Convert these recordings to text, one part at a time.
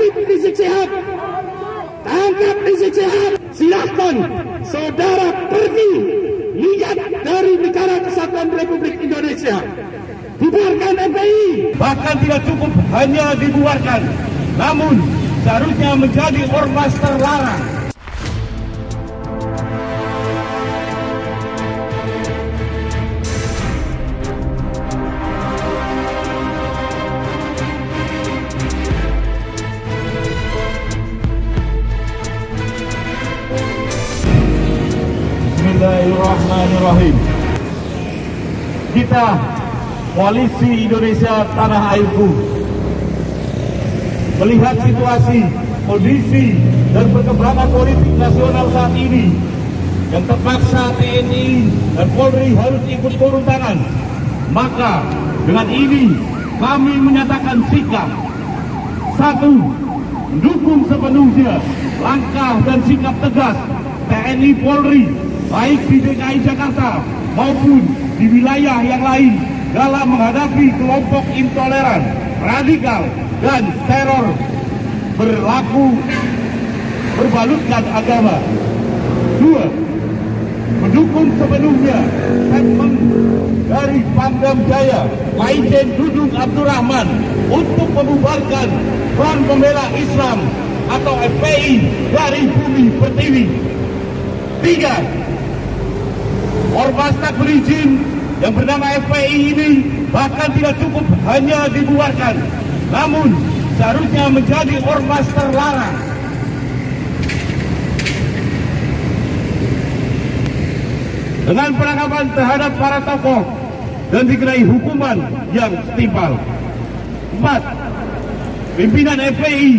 Habib Rizik Syihab, tangkap Rizik Syihab. Silahkan saudara pergi lihat dari Negara Kesatuan Republik Indonesia. Bubarkan FPI. Bahkan tidak cukup hanya dibubarkan, namun seharusnya menjadi ormas terlarang. Bismillahirrahmanirrahim. Kita, Koalisi Indonesia Tanah Airku, melihat situasi, kondisi, dan perkembangan politik nasional saat ini yang terpaksa TNI dan Polri harus ikut turun tangan, maka dengan ini kami menyatakan sikap. 1. Mendukung sepenuhnya langkah dan sikap tegas TNI Polri baik di DKI Jakarta maupun di wilayah yang lain dalam menghadapi kelompok intoleran, radikal, dan teror berbalutkan agama. 2. Mendukung sepenuhnya statement dari Pangdam Jaya Majen Dudung Abdurrahman untuk membubarkan Front Pembela Islam atau FPI dari Bumi Pertiwi. 3. Ormas tak berizin yang bernama FPI ini bahkan tidak cukup hanya dibubarkan, namun seharusnya menjadi ormas terlarang. Dengan penangkapan terhadap para tokoh dan dikenai hukuman yang setimpal. 4. Pimpinan FPI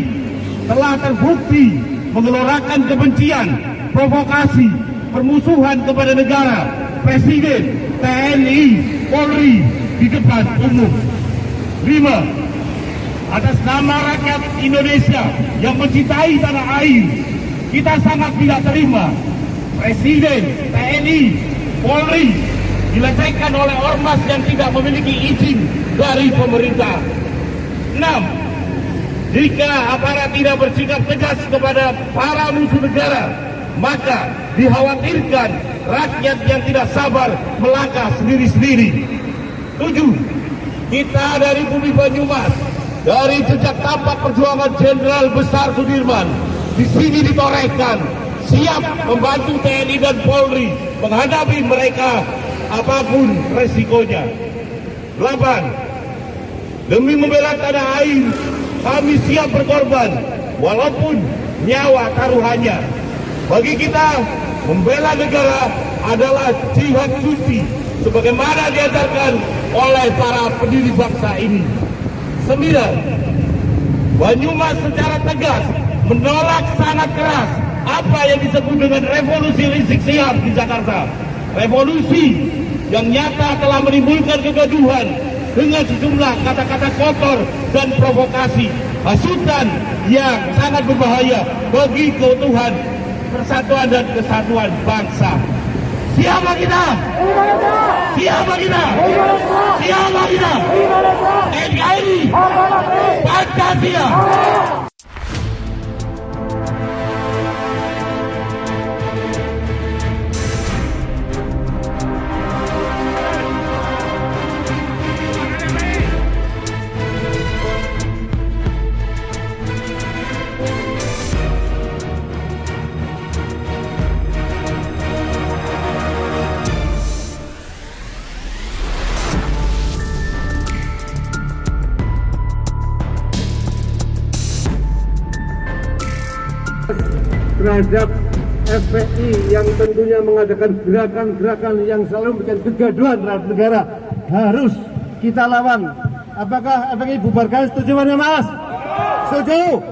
telah terbukti menggelorakan kebencian, provokasi, permusuhan kepada negara, Presiden, TNI, Polri di depan umum. 5. Atas nama rakyat Indonesia yang mencintai tanah air, kita sangat tidak terima Presiden, TNI, Polri dilecehkan oleh ormas yang tidak memiliki izin dari pemerintah. 6. Jika aparat tidak bersikap tegas kepada para musuh negara, maka dikhawatirkan rakyat yang tidak sabar melangkah sendiri-sendiri. 7. Kita dari bumi Banyumas, dari sejak tampak perjuangan Jenderal Besar Sudirman, di sini ditorehkan siap membantu TNI dan Polri menghadapi mereka apapun resikonya. 8. Demi membela tanah air, kami siap berkorban walaupun nyawa taruhannya. Bagi kita, membela negara adalah jihad suci sebagaimana diajarkan oleh para pendiri bangsa ini. 9. Banyumas secara tegas menolak sangat keras apa yang disebut dengan revolusi Rizik Syihab di Jakarta. Revolusi yang nyata telah menimbulkan kegaduhan dengan sejumlah kata-kata kotor dan provokasi, hasutan yang sangat berbahaya bagi keutuhan, persatuan dan kesatuan bangsa. Siapa kita? Siapa kita? Siapa kita? NKRI Pancasila. terhadap FPI yang tentunya mengadakan gerakan-gerakan yang selalu membuat kegaduhan terhadap negara harus kita lawan. Apakah FPI bubarkan? Setuju Mas? Setuju?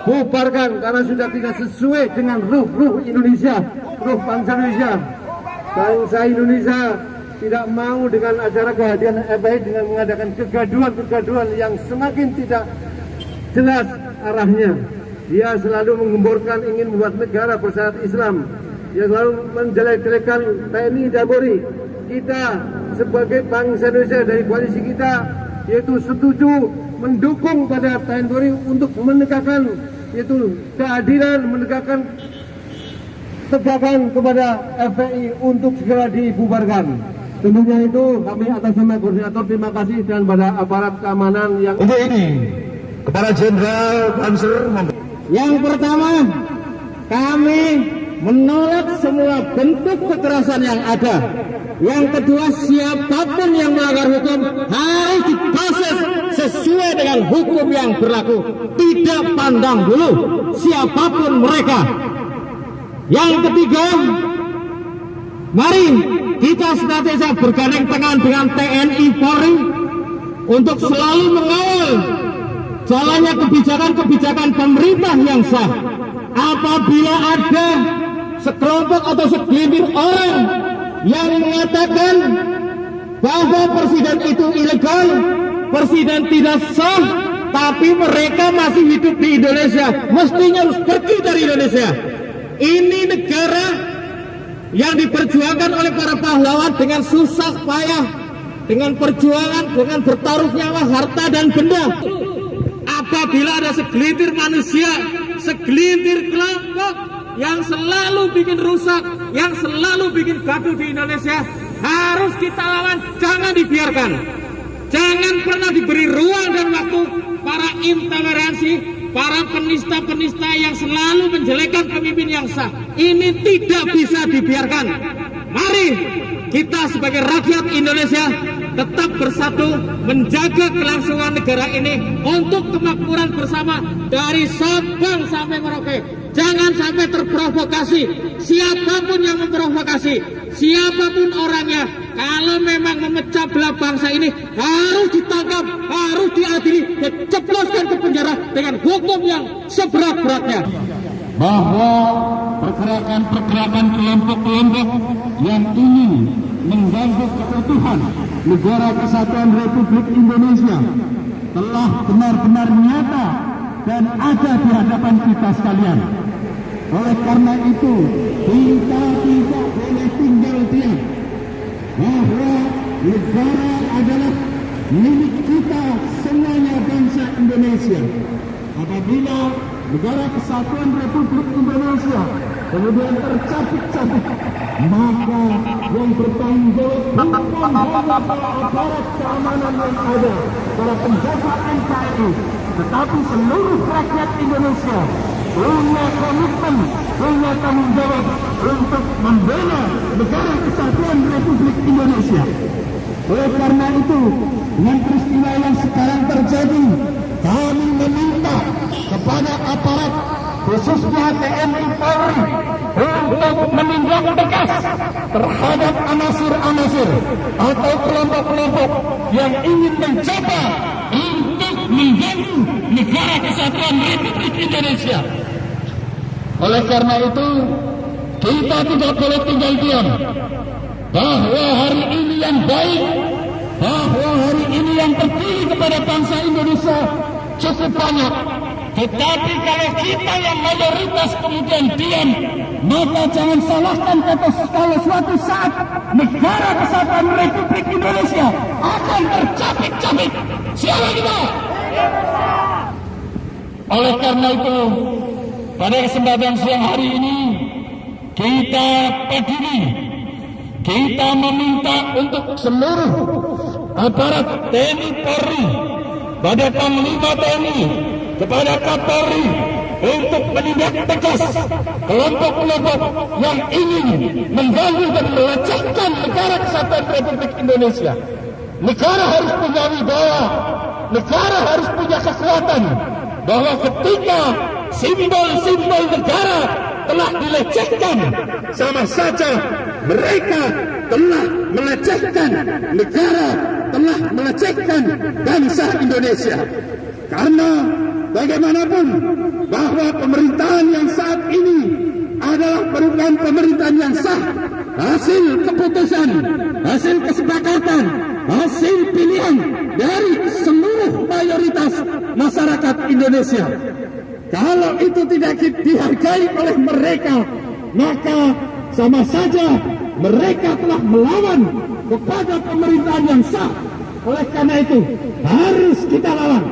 Bubarkan karena sudah tidak sesuai dengan ruh Indonesia, ruh bangsa Indonesia. Bangsa Indonesia tidak mau dengan acara kehadiran FPI dengan mengadakan kegaduhan-kegaduhan yang semakin tidak jelas arahnya. Dia selalu menggemborkan ingin membuat negara bersyarat Islam. Dia selalu menjelek-jelekan TNI dan Polri. Kita sebagai bangsa Indonesia dari koalisi kita yaitu setuju mendukung pada TNI Polri untuk menegakkan yaitu keadilan, menegakkan tegakan kepada FPI untuk segera dibubarkan. Tentunya itu kami atas nama koordinator terima kasih dan pada aparat keamanan yang untuk ini kepada Jenderal Banser. yang pertama, kami menolak semua bentuk kekerasan yang ada. Yang kedua, siapapun yang melanggar hukum harus diproses sesuai dengan hukum yang berlaku, tidak pandang bulu siapapun mereka. Yang ketiga, mari kita senantiasa bergandeng tangan dengan TNI Polri untuk selalu mengawal jalannya kebijakan-kebijakan pemerintah yang sah. Apabila ada sekelompok atau segelintir orang yang mengatakan bahwa presiden itu ilegal, presiden tidak sah, tapi mereka masih hidup di Indonesia, mestinya harus pergi dari Indonesia. Ini negara yang diperjuangkan oleh para pahlawan dengan susah payah, dengan perjuangan, dengan bertaruh nyawa, harta dan benda. Apabila ada segelintir manusia, segelintir kelompok yang selalu bikin rusak, yang selalu bikin gaduh di Indonesia, harus kita lawan, jangan dibiarkan. Jangan pernah diberi ruang dan waktu para intoleransi, para penista-penista yang selalu menjelekkan pemimpin yang sah. Ini tidak bisa dibiarkan. Mari kita sebagai rakyat Indonesia tetap bersatu menjaga kelangsungan negara ini untuk kemakmuran bersama dari Sabang sampai Merauke. Jangan sampai terprovokasi. Siapapun yang memprovokasi, siapapun orangnya, kalau memang memecah belah bangsa ini harus ditangkap, harus diadili, dijebloskan ke penjara dengan hukum yang seberat-beratnya. Bahwa pergerakan-pergerakan kelompok-kelompok yang ingin mengganggu keutuhan Negara Kesatuan Republik Indonesia telah benar-benar nyata dan ada di hadapan kita sekalian. Oleh karena itu, kita tidak boleh tinggal diam, bahwa negara adalah milik kita semuanya, bangsa Indonesia. Apabila Negara Kesatuan Republik Indonesia kemudian tercabik-cabik, maka yang bertanggung jawab bukan hanya aparat keamanan yang ada, para penjaga NKRI, tetapi seluruh rakyat Indonesia punya komitmen, punya tanggung jawab untuk membela Negara Kesatuan Republik Indonesia. Oleh karena itu, dengan peristiwa yang sekarang terjadi, kami meminta kepada aparat khususnya TNI Polri untuk menindak tegas terhadap anasir-anasir atau kelompok-kelompok yang ingin mencoba untuk mengganggu Negara Kesatuan Republik Indonesia. Oleh karena itu, kita tidak boleh tinggal diam, bahwa hari ini yang baik, bahwa hari ini yang terpilih kepada bangsa Indonesia cukup banyak. Tetapi kalau kita yang mayoritas kemudian diam, maka jangan salahkan kalau suatu saat Negara Kesatuan Republik Indonesia akan tercabik-cabik. Siapa kita? Oleh karena itu, pada kesempatan siang hari ini, kita peduli, kita meminta untuk seluruh aparat TNI Polri, pada Panglima TNI, kepada Kapolri, untuk menindak tegas kelompok-kelompok yang ingin mengganggu dan melecehkan Negara Kesatuan Republik Indonesia. Negara harus punya wibawa, negara harus punya kekuatan, bahwa ketika simbol-simbol negara telah dilecehkan, sama saja mereka telah melecehkan negara, telah melecehkan bangsa Indonesia. Karena bagaimanapun bahwa pemerintahan yang saat ini adalah merupakan pemerintahan yang sah, hasil keputusan, hasil kesepakatan, hasil pilihan dari seluruh mayoritas masyarakat Indonesia. Kalau itu tidak dihargai oleh mereka, maka sama saja mereka telah melawan kepada pemerintahan yang sah. Oleh karena itu harus kita lawan,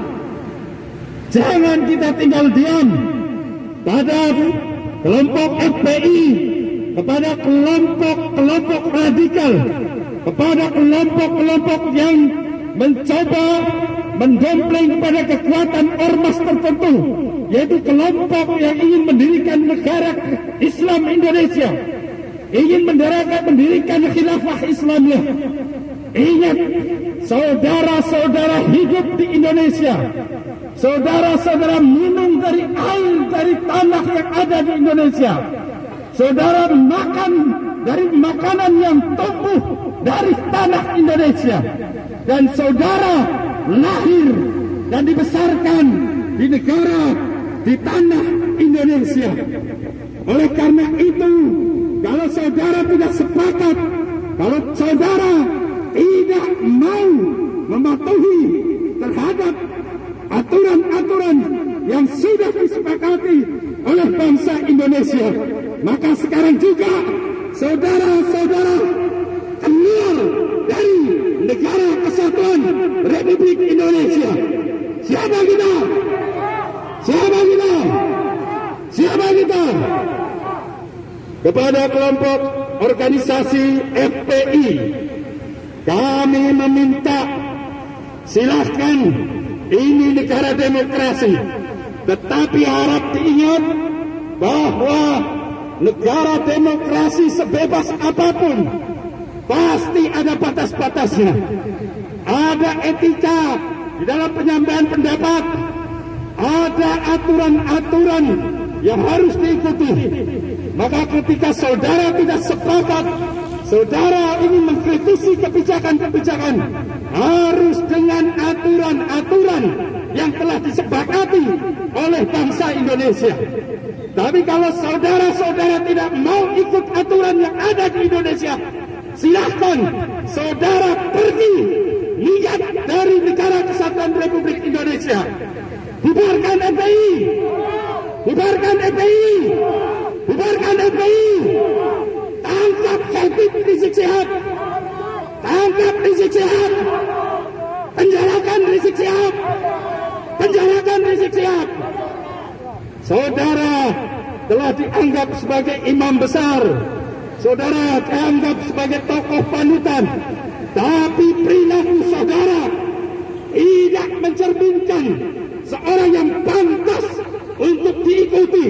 Jangan kita tinggal diam pada kelompok FPI, kepada kelompok-kelompok radikal, kepada kelompok-kelompok yang mencoba mendompleng kepada kekuatan ormas tertentu, yaitu kelompok yang ingin mendirikan negara Islam Indonesia, ingin mendirikan khilafah Islamiyah. Ingat, saudara-saudara hidup di Indonesia, saudara-saudara minum dari air dari tanah yang ada di Indonesia, saudara makan dari makanan yang tumbuh dari tanah Indonesia, dan saudara lahir dan dibesarkan di negara, di tanah Indonesia. Oleh karena itu, kalau saudara tidak sepakat, kalau saudara tidak mau mematuhi terhadap aturan-aturan yang sudah disepakati oleh bangsa Indonesia, maka sekarang juga saudara-saudara keluar dari negara kesatuan Republik Indonesia. Siapa kita? Siapa kita? Siapa kita? Kepada kelompok organisasi FPI, kami meminta, silahkan, ini negara demokrasi, tetapi harap diingat bahwa negara demokrasi sebebas apapun pasti ada batas-batasnya. Ada etika di dalam penyampaian pendapat, ada aturan-aturan yang harus diikuti. Maka ketika saudara tidak sepakat, saudara ingin mengkritisi kebijakan-kebijakan, harus dengan aturan-aturan yang telah disepakati oleh bangsa Indonesia. Tapi kalau saudara-saudara tidak mau ikut aturan yang ada di Indonesia, silahkan saudara pergi, lihat dari negara kesatuan Republik Indonesia. Bubarkan FPI, bubarkan FPI, bubarkan FPI. Tangkap Habib Rizik Syihab, tangkap Rizik Syihab, penjarakan Rizik Syihab, penjarakan Rizik Syihab. Saudara telah dianggap sebagai imam besar, saudara dianggap sebagai tokoh panutan, tapi perilaku saudara tidak mencerminkan seorang yang pantas untuk diikuti.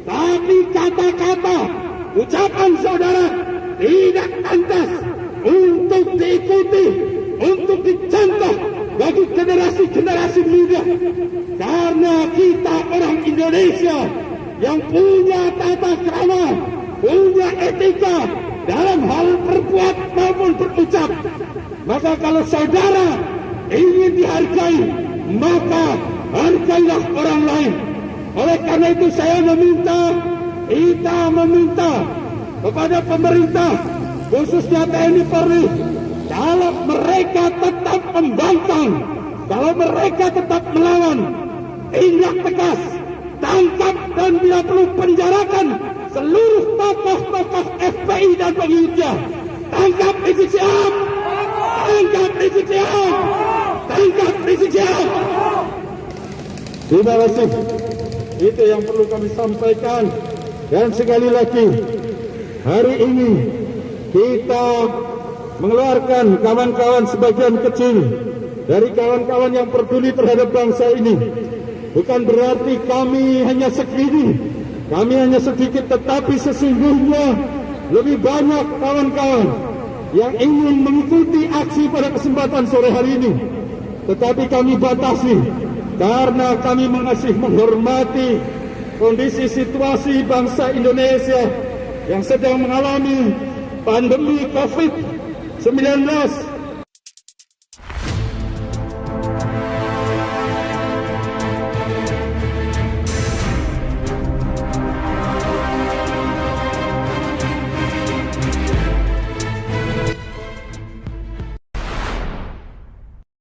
Tapi kata-kata, ucapan saudara tidak pantas untuk diikuti, untuk dicontoh bagi generasi-generasi muda. Karena kita orang Indonesia yang punya tata krama, punya etika dalam hal berbuat maupun berucap. Maka kalau saudara ingin dihargai, maka hargailah orang lain. Oleh karena itu saya meminta, kita meminta kepada pemerintah, khususnya TNI Polri, kalau mereka tetap membangkang, kalau mereka tetap melawan, tindak tegas, tangkap dan bila perlu penjarakan seluruh tokoh-tokoh FPI dan pengikutnya. Tangkap Rizik Syihab, tangkap Rizik Syihab, tangkap Rizik Syihab. Terima kasih. Itu yang perlu kami sampaikan. Dan sekali lagi, hari ini kita mengeluarkan kawan-kawan sebagian kecil dari kawan-kawan yang peduli terhadap bangsa ini. Bukan berarti kami hanya segini, kami hanya sedikit, tetapi sesungguhnya lebih banyak kawan-kawan yang ingin mengikuti aksi pada kesempatan sore hari ini. Tetapi kami batasi, karena kami menghormati kondisi situasi bangsa Indonesia yang sedang mengalami pandemi COVID-19